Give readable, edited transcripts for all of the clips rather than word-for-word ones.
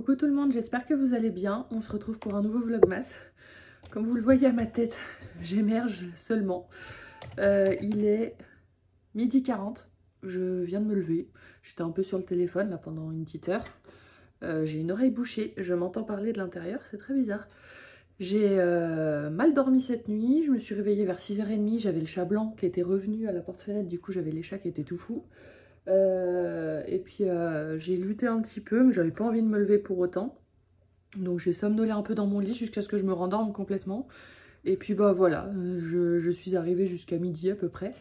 Coucou tout le monde, j'espère que vous allez bien. On se retrouve pour un nouveau vlogmas. Comme vous le voyez à ma tête, j'émerge seulement. Il est 12h40, je viens de me lever. J'étais un peu sur le téléphone là pendant une petite heure. J'ai une oreille bouchée, je m'entends parler de l'intérieur, c'est très bizarre. J'ai mal dormi cette nuit, je me suis réveillée vers 6h30, j'avais le chat blanc qui était revenu à la porte-fenêtre, du coup j'avais les chats qui étaient tout fous. Et puis j'ai lutté un petit peu, mais j'avais pas envie de me lever pour autant. Donc j'ai somnolé un peu dans mon lit jusqu'à ce que je me rendorme complètement. Et puis bah voilà, je suis arrivée jusqu'à midi à peu près.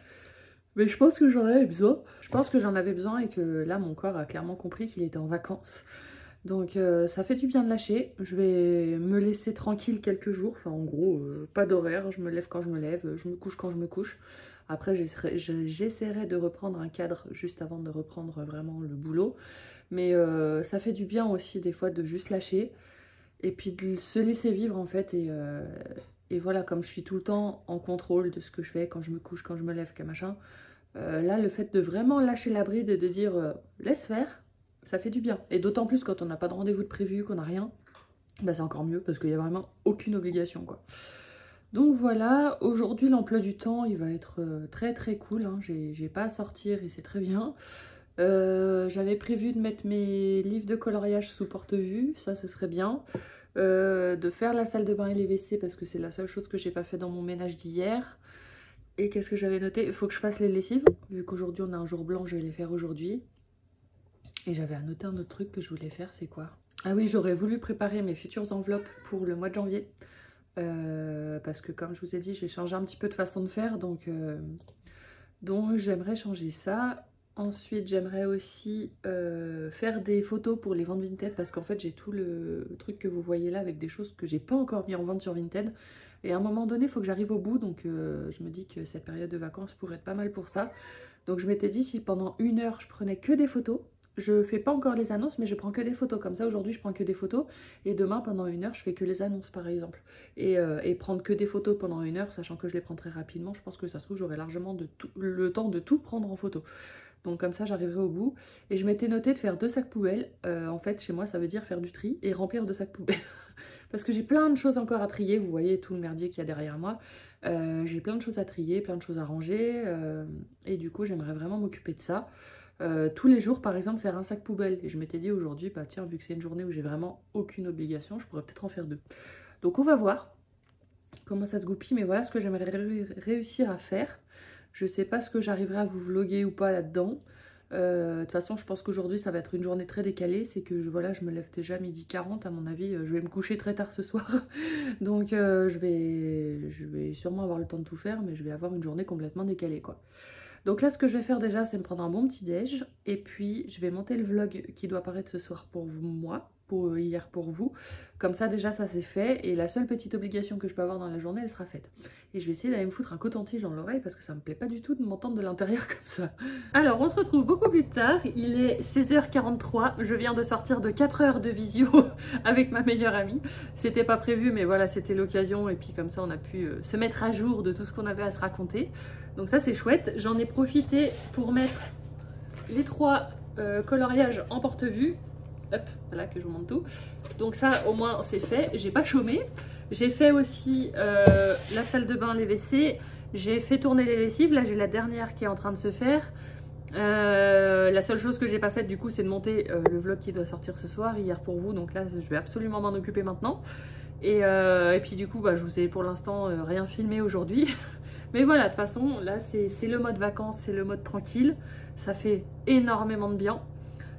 Mais je pense que j'en avais besoin. Je pense que j'en avais besoin et que là mon corps a clairement compris qu'il était en vacances. Donc ça fait du bien de lâcher. Je vais me laisser tranquille quelques jours. Enfin en gros, pas d'horaire, je me lève quand je me lève, je me couche quand je me couche. Après j'essaierai de reprendre un cadre juste avant de reprendre vraiment le boulot. Mais ça fait du bien aussi des fois de juste lâcher. Et puis de se laisser vivre en fait. Et voilà, comme je suis tout le temps en contrôle de ce que je fais, quand je me couche, quand je me lève, que machin. Là le fait de vraiment lâcher la bride et de dire laisse faire. Ça fait du bien. Et d'autant plus quand on n'a pas de rendez-vous de prévu, qu'on n'a rien, bah c'est encore mieux parce qu'il n'y a vraiment aucune obligation quoi. Donc voilà, aujourd'hui l'emploi du temps il va être très très cool, hein. J'ai pas à sortir et c'est très bien. J'avais prévu de mettre mes livres de coloriage sous porte-vue, ça ce serait bien. De faire la salle de bain et les WC parce que c'est la seule chose que j'ai pas fait dans mon ménage d'hier. Et qu'est-ce que j'avais noté? Il faut que je fasse les lessives, vu qu'aujourd'hui on a un jour blanc, je vais les faire aujourd'hui. Et j'avais noté un autre truc que je voulais faire, c'est quoi? Ah oui, j'aurais voulu préparer mes futures enveloppes pour le mois de janvier. Parce que comme je vous ai dit, je vais changer un petit peu de façon de faire. Donc j'aimerais changer ça. Ensuite, j'aimerais aussi faire des photos pour les ventes Vinted. Parce qu'en fait, j'ai tout le truc que vous voyez là avec des choses que j'ai pas encore mis en vente sur Vinted. Et à un moment donné, il faut que j'arrive au bout. Donc je me dis que cette période de vacances pourrait être pas mal pour ça. Donc je m'étais dit, si pendant 1 heure, je prenais que des photos. Je fais pas encore les annonces, mais je prends que des photos. Comme ça, aujourd'hui, je prends que des photos. Et demain, pendant 1 heure, je fais que les annonces, par exemple. Et prendre que des photos pendant 1 heure, sachant que je les prends très rapidement, je pense que ça se trouve, j'aurai largement le temps de tout prendre en photo. Donc comme ça, j'arriverai au bout. Et je m'étais noté de faire 2 sacs poubelles. En fait, chez moi, ça veut dire faire du tri et remplir 2 sacs poubelles. Parce que j'ai plein de choses encore à trier. Vous voyez tout le merdier qu'il y a derrière moi. J'ai plein de choses à trier, plein de choses à ranger. Et du coup, j'aimerais vraiment m'occuper de ça. Tous les jours par exemple faire un sac poubelle et je m'étais dit aujourd'hui bah tiens vu que c'est une journée où j'ai vraiment aucune obligation je pourrais peut-être en faire 2, donc on va voir comment ça se goupille, mais voilà ce que j'aimerais réussir à faire. Je sais pas ce que j'arriverai à vous vloguer ou pas là-dedans. De toute façon je pense qu'aujourd'hui ça va être une journée très décalée, c'est que voilà, je me lève déjà 12h40 à mon avis, je vais me coucher très tard ce soir donc je vais sûrement avoir le temps de tout faire, mais je vais avoir une journée complètement décalée quoi. Donc là, ce que je vais faire déjà, c'est me prendre un bon petit déj. Et puis, je vais monter le vlog qui doit apparaître ce soir pour moi, pour hier pour vous. Comme ça, déjà, ça c'est fait. Et la seule petite obligation que je peux avoir dans la journée, elle sera faite. Et je vais essayer d'aller me foutre un coton-tige dans l'oreille parce que ça me plaît pas du tout de m'entendre de l'intérieur comme ça. Alors, on se retrouve beaucoup plus tard. Il est 16h43. Je viens de sortir de 4 heures de visio avec ma meilleure amie. C'était pas prévu, mais voilà, c'était l'occasion. Et puis comme ça, on a pu se mettre à jour de tout ce qu'on avait à se raconter. Donc ça, c'est chouette. J'en ai profité pour mettre les 3 coloriages en porte-vue. Hop, voilà que je vous montre tout. Donc ça, au moins, c'est fait. J'ai pas chômé. J'ai fait aussi la salle de bain, les WC. J'ai fait tourner les lessives. Là, j'ai la dernière qui est en train de se faire. La seule chose que j'ai pas faite, du coup, c'est de monter le vlog qui doit sortir ce soir, hier pour vous. Donc là, je vais absolument m'en occuper maintenant. Et puis du coup, bah, je vous ai pour l'instant rien filmé aujourd'hui. Mais voilà, de toute façon, là, c'est le mode vacances, c'est le mode tranquille. Ça fait énormément de bien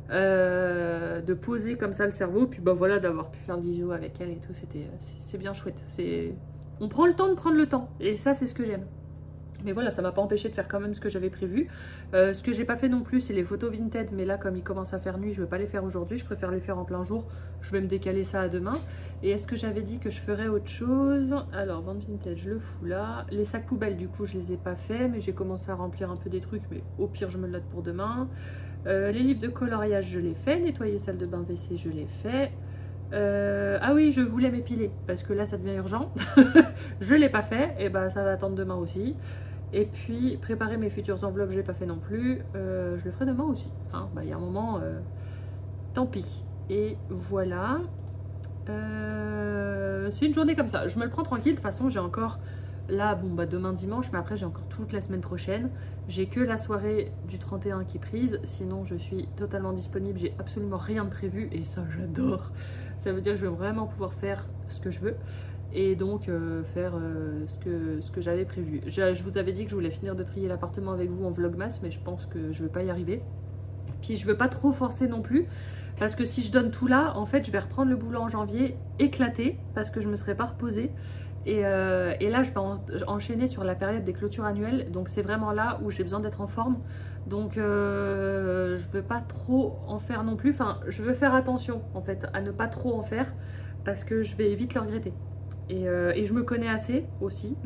de poser comme ça le cerveau. Puis bah voilà, d'avoir pu faire le visio avec elle et tout, c'est bien chouette. On prend le temps de prendre le temps. Et ça, c'est ce que j'aime. Mais voilà, ça m'a pas empêché de faire quand même ce que j'avais prévu. Ce que j'ai pas fait non plus, c'est les photos Vinted. Mais là, comme il commence à faire nuit, je vais pas les faire aujourd'hui. Je préfère les faire en plein jour. Je vais me décaler ça à demain. Et est-ce que j'avais dit que je ferais autre chose? Alors, vente Vinted, je le fous là. Les sacs poubelles, du coup, je les ai pas fait. Mais j'ai commencé à remplir un peu des trucs. Mais au pire, je me le note pour demain. Les livres de coloriage, je l'ai fait. Nettoyer salle de bain WC, je l'ai fait. Ah oui, je voulais m'épiler. Parce que là, ça devient urgent. Je l'ai pas fait. Et bah, ça va attendre demain aussi. Et puis, préparer mes futures enveloppes, je l'ai pas fait non plus. Je le ferai demain aussi. Hein. Bah, y a un moment, tant pis. Et voilà. C'est une journée comme ça. Je me le prends tranquille. De toute façon, j'ai encore... Là, bon, bah demain dimanche, mais après j'ai encore toute la semaine prochaine. J'ai que la soirée du 31 qui est prise. Sinon, je suis totalement disponible. J'ai absolument rien de prévu et ça, j'adore. Ça veut dire que je vais vraiment pouvoir faire ce que je veux. Et donc faire ce que j'avais prévu. Je vous avais dit que je voulais finir de trier l'appartement avec vous en vlogmas, mais je pense que je ne vais pas y arriver. Puis je ne veux pas trop forcer non plus, parce que si je donne tout là, en fait je vais reprendre le boulot en janvier éclaté, parce que je ne me serai pas reposée. Et là je vais enchaîner sur la période des clôtures annuelles, donc c'est vraiment là où j'ai besoin d'être en forme. Donc je ne veux pas trop en faire non plus, enfin je veux faire attention en fait à ne pas trop en faire, parce que je vais vite le regretter. Et je me connais assez aussi,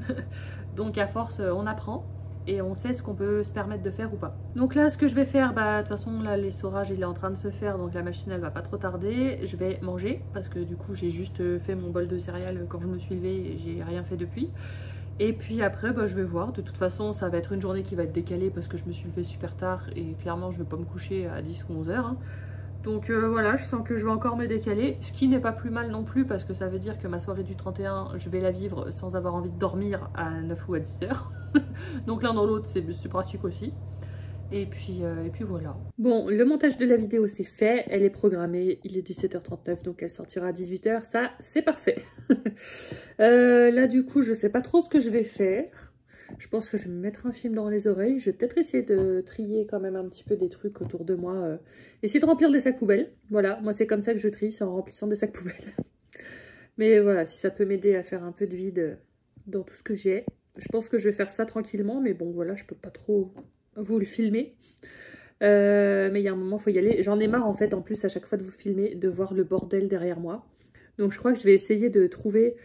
donc à force on apprend et on sait ce qu'on peut se permettre de faire ou pas. Donc là ce que je vais faire, bah de toute façon là l'essorage il est en train de se faire, donc la machine elle va pas trop tarder. Je vais manger parce que du coup j'ai juste fait mon bol de céréales quand je me suis levée et j'ai rien fait depuis. Et puis après bah, je vais voir, de toute façon ça va être une journée qui va être décalée parce que je me suis levée super tard et clairement je vais pas me coucher à 10 ou 11 heures hein. Donc voilà, je sens que je vais encore me décaler, ce qui n'est pas plus mal non plus parce que ça veut dire que ma soirée du 31, je vais la vivre sans avoir envie de dormir à 9 ou à 10 heures. Donc l'un dans l'autre, c'est pratique aussi. Et puis voilà. Bon, le montage de la vidéo c'est fait, elle est programmée, il est 17h39 donc elle sortira à 18h, ça c'est parfait. Là du coup je sais pas trop ce que je vais faire. Je pense que je vais me mettre un film dans les oreilles. Je vais peut-être essayer de trier quand même un petit peu des trucs autour de moi. Essayer de remplir des sacs poubelles. Voilà, moi c'est comme ça que je trie, c'est en remplissant des sacs poubelles. Mais voilà, si ça peut m'aider à faire un peu de vide dans tout ce que j'ai. Je pense que je vais faire ça tranquillement. Mais bon, voilà, je peux pas trop vous le filmer. Mais il y a un moment, il faut y aller. J'en ai marre en fait, en plus, à chaque fois de vous filmer, de voir le bordel derrière moi. Donc je crois que je vais essayer de trouver...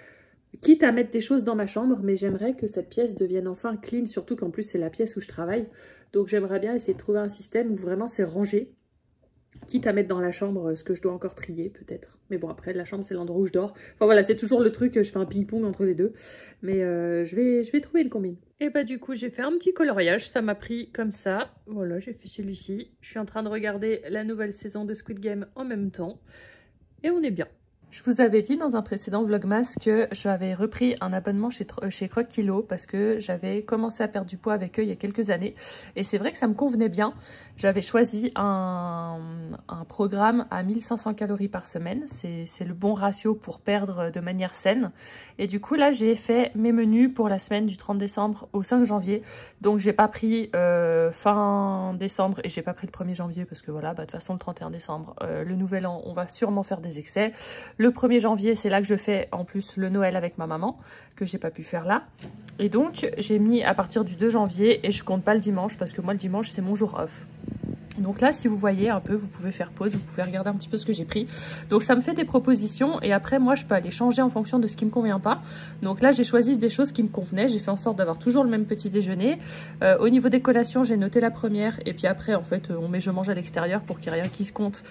Quitte à mettre des choses dans ma chambre, mais j'aimerais que cette pièce devienne enfin clean, surtout qu'en plus c'est la pièce où je travaille. Donc j'aimerais bien essayer de trouver un système où vraiment c'est rangé. Quitte à mettre dans la chambre ce que je dois encore trier peut-être. Mais bon après la chambre c'est l'endroit où je dors. Enfin voilà, c'est toujours le truc, je fais un ping-pong entre les deux. Mais je vais trouver une combine. Et bah du coup j'ai fait un petit coloriage, ça m'a pris comme ça. Voilà, j'ai fait celui-ci. Je suis en train de regarder la nouvelle saison de Squid Game en même temps. Et on est bien. Je vous avais dit dans un précédent vlogmas que j'avais repris un abonnement chez Croque Kilo parce que j'avais commencé à perdre du poids avec eux il y a quelques années. Et c'est vrai que ça me convenait bien. J'avais choisi un programme à 1500 calories par semaine. C'est le bon ratio pour perdre de manière saine. Et du coup, là, j'ai fait mes menus pour la semaine du 30 décembre au 5 janvier. Donc, j'ai pas pris fin décembre et j'ai pas pris le 1er janvier parce que voilà, bah, de toute façon, le 31 décembre, le nouvel an, on va sûrement faire des excès. Le 1er janvier, c'est là que je fais en plus le Noël avec ma maman, que j'ai pas pu faire là. Et donc, j'ai mis à partir du 2 janvier et je compte pas le dimanche parce que moi, le dimanche, c'est mon jour off. Donc là, si vous voyez un peu, vous pouvez faire pause, vous pouvez regarder un petit peu ce que j'ai pris. Donc ça me fait des propositions et après, moi, je peux aller changer en fonction de ce qui me convient pas. Donc là, j'ai choisi des choses qui me convenaient. J'ai fait en sorte d'avoir toujours le même petit déjeuner. Au niveau des collations, j'ai noté la première et puis après, en fait, on met je mange à l'extérieur pour qu'il n'y ait rien qui se compte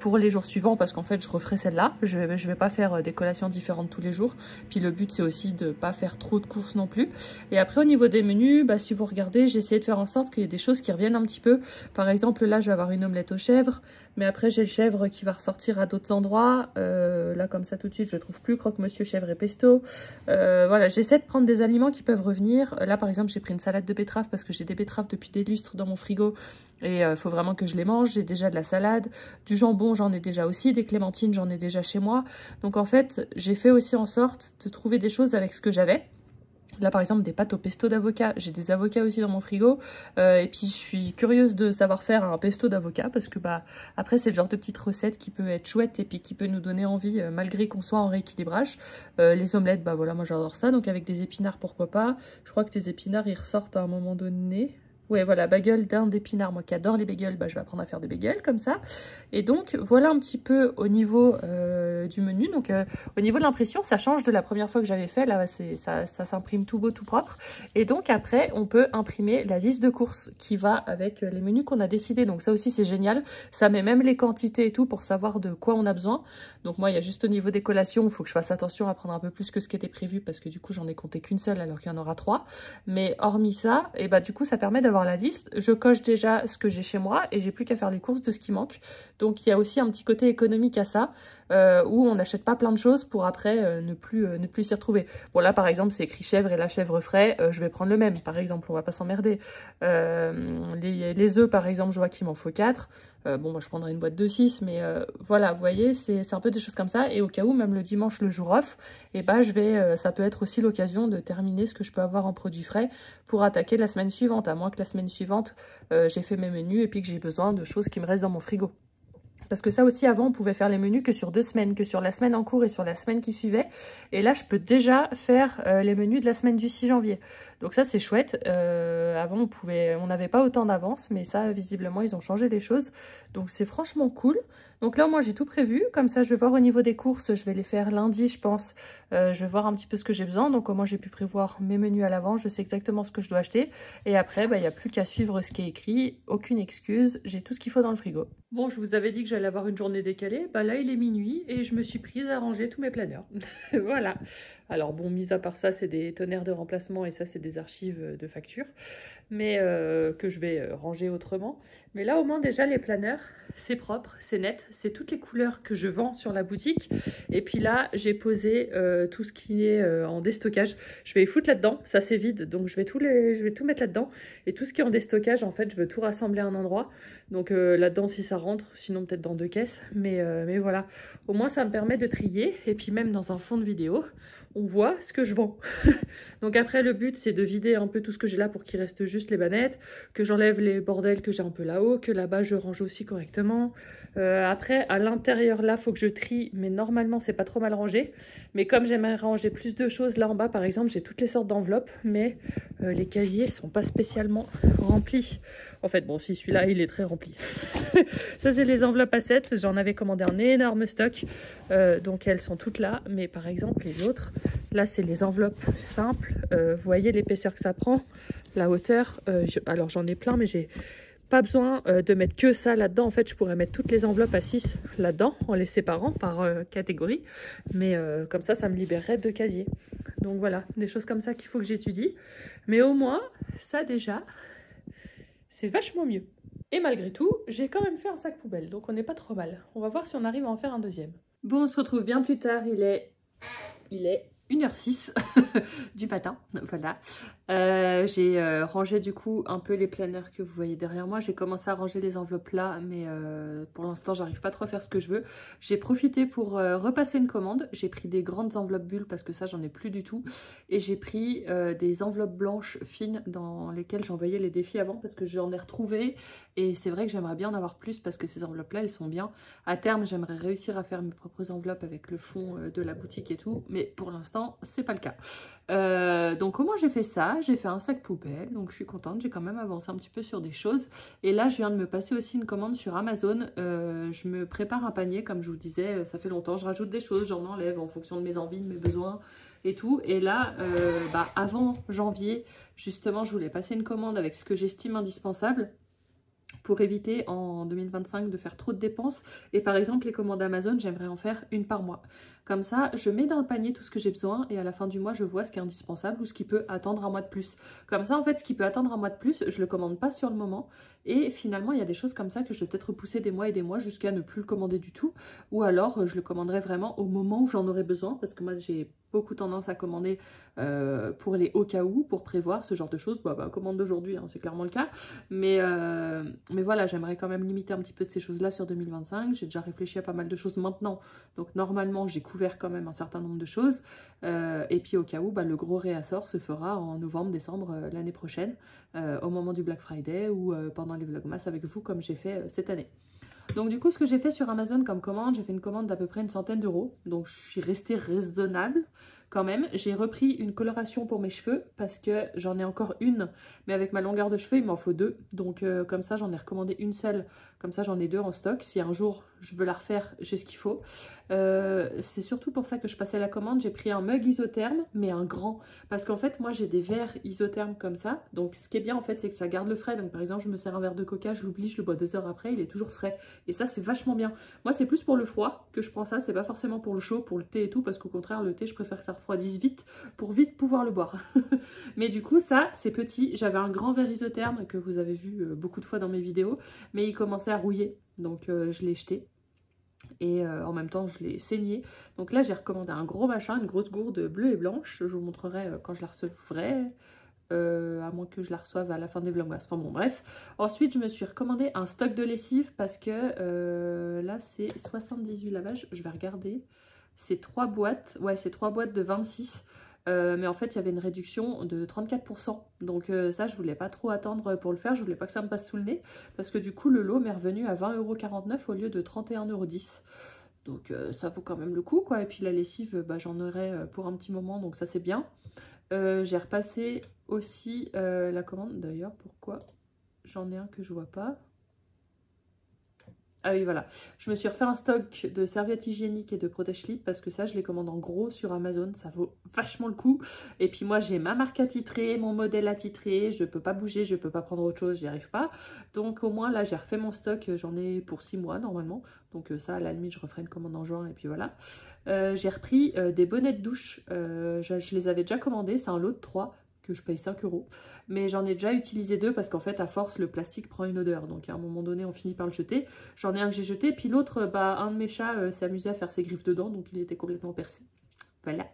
pour les jours suivants parce qu'en fait, je referai celle-là. Je vais pas faire des collations différentes tous les jours. Puis le but, c'est aussi de pas faire trop de courses non plus. Et après, au niveau des menus, bah, si vous regardez, j'ai essayé de faire en sorte qu'il y ait des choses qui reviennent un petit peu. Par exemple, là, je vais avoir une omelette aux chèvres, mais après, j'ai le chèvre qui va ressortir à d'autres endroits. Là, comme ça, tout de suite, je ne trouve plus croque-monsieur, chèvre et pesto. Voilà, j'essaie de prendre des aliments qui peuvent revenir. Là, par exemple, j'ai pris une salade de betteraves parce que j'ai des betteraves depuis des lustres dans mon frigo et il faut vraiment que je les mange. J'ai déjà de la salade, du jambon, j'en ai déjà aussi, des clémentines, j'en ai déjà chez moi. Donc, en fait, j'ai fait aussi en sorte de trouver des choses avec ce que j'avais. Là, par exemple, des pâtes au pesto d'avocat. J'ai des avocats aussi dans mon frigo. Et puis, je suis curieuse de savoir faire un pesto d'avocat parce que, bah, après, c'est le genre de petite recette qui peut être chouette et puis qui peut nous donner envie, malgré qu'on soit en rééquilibrage. Les omelettes, bah voilà, moi j'adore ça. Donc, avec des épinards, pourquoi pas. Je crois que les épinards, ils ressortent à un moment donné. Ouais, voilà, bagel d'Inde d'épinards. Moi qui adore les bagels, bah, je vais apprendre à faire des bagels comme ça. Et donc, voilà un petit peu au niveau du menu. Donc, au niveau de l'impression, ça change de la première fois que j'avais fait. Là, ça s'imprime tout beau, tout propre. Et donc, après, on peut imprimer la liste de courses qui va avec les menus qu'on a décidé. Donc, ça aussi, c'est génial. Ça met même les quantités et tout pour savoir de quoi on a besoin. Donc, moi, il y a juste au niveau des collations, il faut que je fasse attention à prendre un peu plus que ce qui était prévu parce que du coup, j'en ai compté qu'une seule alors qu'il y en aura 3. Mais hormis ça, et bah, du coup, ça permet d'avoir avoir la liste, je coche déjà ce que j'ai chez moi et j'ai plus qu'à faire les courses de ce qui manque. Donc il y a aussi un petit côté économique à ça, où on n'achète pas plein de choses pour après ne plus s'y retrouver. Bon là par exemple c'est écrit chèvre et la chèvre frais, je vais prendre le même par exemple, on va pas s'emmerder. Les œufs par exemple je vois qu'il m'en faut 4. Bon, moi je prendrais une boîte de 6, mais voilà, vous voyez, c'est un peu des choses comme ça. Et au cas où, même le dimanche, le jour off, et bah, ça peut être aussi l'occasion de terminer ce que je peux avoir en produits frais pour attaquer la semaine suivante, à moins que la semaine suivante, j'ai fait mes menus et puis que j'ai besoin de choses qui me restent dans mon frigo. Parce que ça aussi, avant, on pouvait faire les menus que sur 2 semaines, que sur la semaine en cours et sur la semaine qui suivait. Et là, je peux déjà faire les menus de la semaine du 6 janvier. Donc ça, c'est chouette. Avant, on n'avait pas autant d'avance, mais ça, visiblement, ils ont changé les choses. Donc c'est franchement cool. Donc là, moi, j'ai tout prévu. Comme ça, je vais voir au niveau des courses. Je vais les faire lundi, je pense. Je vais voir un petit peu ce que j'ai besoin. Donc au moins, j'ai pu prévoir mes menus à l'avance. Je sais exactement ce que je dois acheter. Et après, bah, il n'y a plus qu'à suivre ce qui est écrit. Aucune excuse. J'ai tout ce qu'il faut dans le frigo. Bon, je vous avais dit que j'allais avoir une journée décalée. Bah là, il est minuit et je me suis prise à ranger tous mes planeurs. Voilà. Alors bon, mis à part ça, c'est des tonnerres de remplacement et ça, c'est des archives de factures. Mais que je vais ranger autrement. Mais là, au moins, déjà, les planeurs, c'est propre, c'est net. C'est toutes les couleurs que je vends sur la boutique. Et puis là, j'ai posé tout ce qui est en déstockage. Je vais les foutre là-dedans. Ça, c'est vide. Donc, je vais tout mettre là-dedans. Et tout ce qui est en déstockage, en fait, je veux tout rassembler à un endroit. Donc, là-dedans, si ça rentre. Sinon, peut-être dans 2 caisses. Mais voilà. Au moins, ça me permet de trier. Et puis, même dans un fond de vidéo, on voit ce que je vends. Donc après, le but, c'est de vider un peu tout ce que j'ai là pour qu'il reste juste les bannettes, que j'enlève les bordels que j'ai un peu là-haut, que là-bas, je range aussi correctement. Après, à l'intérieur, là, il faut que je trie, mais normalement, c'est pas trop mal rangé. Mais comme j'aimerais ranger plus de choses, là en bas, par exemple, j'ai toutes les sortes d'enveloppes, mais les casiers sont pas spécialement remplis. En fait, bon, si celui-là, il est très rempli. Ça, c'est les enveloppes à 7. J'en avais commandé un énorme stock. Donc, elles sont toutes là. Mais par exemple, les autres, là, c'est les enveloppes simples. Vous voyez l'épaisseur que ça prend, la hauteur. Alors, j'en ai plein, mais j'ai pas besoin de mettre que ça là-dedans. En fait, je pourrais mettre toutes les enveloppes à 6 là-dedans, en les séparant par catégorie. Mais comme ça me libérerait de casiers. Donc, voilà, des choses comme ça qu'il faut que j'étudie. Mais au moins, ça déjà, c'est vachement mieux. Et malgré tout, j'ai quand même fait un sac poubelle, donc on n'est pas trop mal. On va voir si on arrive à en faire un deuxième. Bon, on se retrouve bien plus tard, il est 1h06 du matin, voilà. J'ai rangé du coup un peu les planeurs que vous voyez derrière moi. J'ai commencé à ranger les enveloppes là, mais pour l'instant j'arrive pas trop à faire ce que je veux. J'ai profité pour repasser une commande. J'ai pris des grandes enveloppes bulles parce que ça j'en ai plus du tout. Et j'ai pris des enveloppes blanches fines dans lesquelles j'envoyais les défis avant parce que j'en ai retrouvé. Et c'est vrai que j'aimerais bien en avoir plus parce que ces enveloppes là elles sont bien. À terme j'aimerais réussir à faire mes propres enveloppes avec le fond de la boutique et tout. Mais pour l'instant c'est pas le cas. Donc au moins j'ai fait ça. J'ai fait un sac poubelle, donc je suis contente, j'ai quand même avancé un petit peu sur des choses. Et là, je viens de me passer aussi une commande sur Amazon. Je me prépare un panier, comme je vous disais, ça fait longtemps. Je rajoute des choses, j'en enlève en fonction de mes envies, de mes besoins et tout. Et là, avant janvier, justement, je voulais passer une commande avec ce que j'estime indispensable pour éviter en 2025 de faire trop de dépenses. Et par exemple, les commandes Amazon, j'aimerais en faire une par mois. Comme ça, je mets dans le panier tout ce que j'ai besoin et à la fin du mois, je vois ce qui est indispensable ou ce qui peut attendre un mois de plus. Comme ça, en fait, ce qui peut attendre un mois de plus, je le commande pas sur le moment. Et finalement, il y a des choses comme ça que je vais peut-être repousser des mois et des mois jusqu'à ne plus le commander du tout. Ou alors, je le commanderai vraiment au moment où j'en aurai besoin. Parce que moi, j'ai beaucoup tendance à commander pour les au cas où, pour prévoir ce genre de choses. Commande d'aujourd'hui, hein, c'est clairement le cas. Mais voilà, j'aimerais quand même limiter un petit peu de ces choses-là sur 2025. J'ai déjà réfléchi à pas mal de choses maintenant. Donc normalement, j'ai couvert quand même un certain nombre de choses. Et puis au cas où, le gros réassort se fera en novembre, décembre l'année prochaine, au moment du Black Friday ou pendant les Vlogmas avec vous, comme j'ai fait cette année. Donc du coup, ce que j'ai fait sur Amazon comme commande, j'ai fait une commande d'à peu près une centaine d'euros. Donc je suis restée raisonnable quand même. J'ai repris une coloration pour mes cheveux parce que j'en ai encore une. Mais avec ma longueur de cheveux, il m'en faut 2. Donc comme ça, j'en ai recommandé une seule. Comme ça, j'en ai 2 en stock. Si un jour, je veux la refaire, j'ai ce qu'il faut. C'est surtout pour ça que je passais la commande. J'ai pris un mug isotherme, mais un grand. Parce qu'en fait, moi, j'ai des verres isothermes comme ça. Donc ce qui est bien, en fait, c'est que ça garde le frais. Donc par exemple, je me sers un verre de coca, je l'oublie, je le bois 2 heures après, il est toujours frais. Et ça, c'est vachement bien. Moi, c'est plus pour le froid que je prends ça. C'est pas forcément pour le chaud, pour le thé et tout. Parce qu'au contraire, le thé, je préfère que ça refroidisse vite pour vite pouvoir le boire. Mais du coup, ça, c'est petit. J'avais un grand verre isotherme que vous avez vu beaucoup de fois dans mes vidéos, mais il commençait à rouiller, donc je l'ai jeté. Et en même temps, je l'ai saigné. Donc là, j'ai recommandé un gros machin, une grosse gourde bleue et blanche. Je vous montrerai quand je la recevrai. À moins que je la reçoive à la fin des vlogmas. Enfin bon, bref. Ensuite, je me suis recommandé un stock de lessive parce que là, c'est 78 lavages. Je vais regarder. C'est 3 boîtes. Ouais, c'est 3 boîtes de 26. Mais en fait, il y avait une réduction de 34%. Donc ça, je voulais pas trop attendre pour le faire. Je voulais pas que ça me passe sous le nez. Parce que du coup, le lot m'est revenu à 20,49 € au lieu de 31,10 €. Donc ça vaut quand même le coup, quoi. Et puis la lessive, bah, j'en aurai pour un petit moment. Donc ça, c'est bien. J'ai repassé aussi la commande. D'ailleurs, pourquoi j'en ai un que je vois pas? Ah oui, voilà. Je me suis refait un stock de serviettes hygiéniques et de protège-slip parce que ça, je les commande en gros sur Amazon. Ça vaut vachement le coup. Et puis moi, j'ai ma marque attitrée, mon modèle attitré. Je peux pas bouger, je peux pas prendre autre chose, j'y arrive pas. Donc au moins, là, j'ai refait mon stock. J'en ai pour 6 mois normalement. Donc ça, à la limite, je referai une commande en juin et puis voilà. J'ai repris des bonnets de douche. Je les avais déjà commandés. C'est un lot de 3 que je paye 5 €. Mais j'en ai déjà utilisé 2 parce qu'en fait, à force, le plastique prend une odeur. Donc à un moment donné, on finit par le jeter. J'en ai un que j'ai jeté. Puis l'autre, bah, un de mes chats s'est amusé à faire ses griffes dedans. Donc il était complètement percé. Voilà.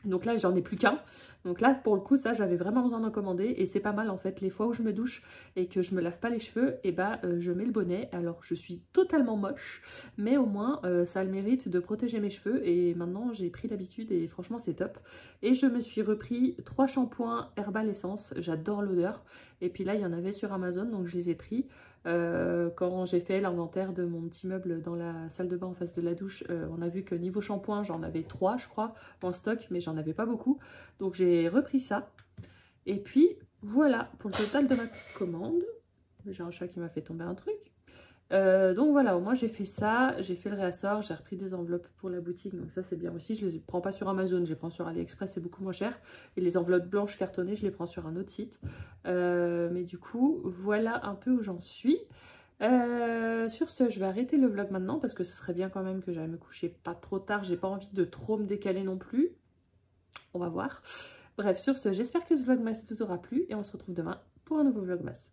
Donc là, j'en ai plus qu'un. Donc là, pour le coup, ça, j'avais vraiment besoin d'en commander. Et c'est pas mal, en fait. Les fois où je me douche et que je me lave pas les cheveux, et bah, je mets le bonnet. Alors, je suis totalement moche. Mais au moins, ça a le mérite de protéger mes cheveux. Et maintenant, j'ai pris l'habitude et franchement, c'est top. Et je me suis repris 3 shampoings Herbal Essence. J'adore l'odeur. Et puis là, il y en avait sur Amazon, donc je les ai pris. Quand j'ai fait l'inventaire de mon petit meuble dans la salle de bain en face de la douche, on a vu que niveau shampoing, j'en avais 3, je crois, en stock, mais j'en avais pas beaucoup. Donc j'ai repris ça. Et puis voilà pour le total de ma commande. J'ai un chat qui m'a fait tomber un truc. Donc voilà, au moins j'ai fait ça, j'ai fait le réassort, j'ai repris des enveloppes pour la boutique, donc ça c'est bien aussi. Je les prends pas sur Amazon, je les prends sur AliExpress, c'est beaucoup moins cher. Et les enveloppes blanches cartonnées, je les prends sur un autre site. Mais du coup, voilà un peu où j'en suis. Sur ce, je vais arrêter le vlog maintenant parce que ce serait bien quand même que j'aille me coucher pas trop tard. J'ai pas envie de trop me décaler non plus. On va voir. Bref, sur ce, j'espère que ce vlogmas vous aura plu et on se retrouve demain pour un nouveau vlogmas.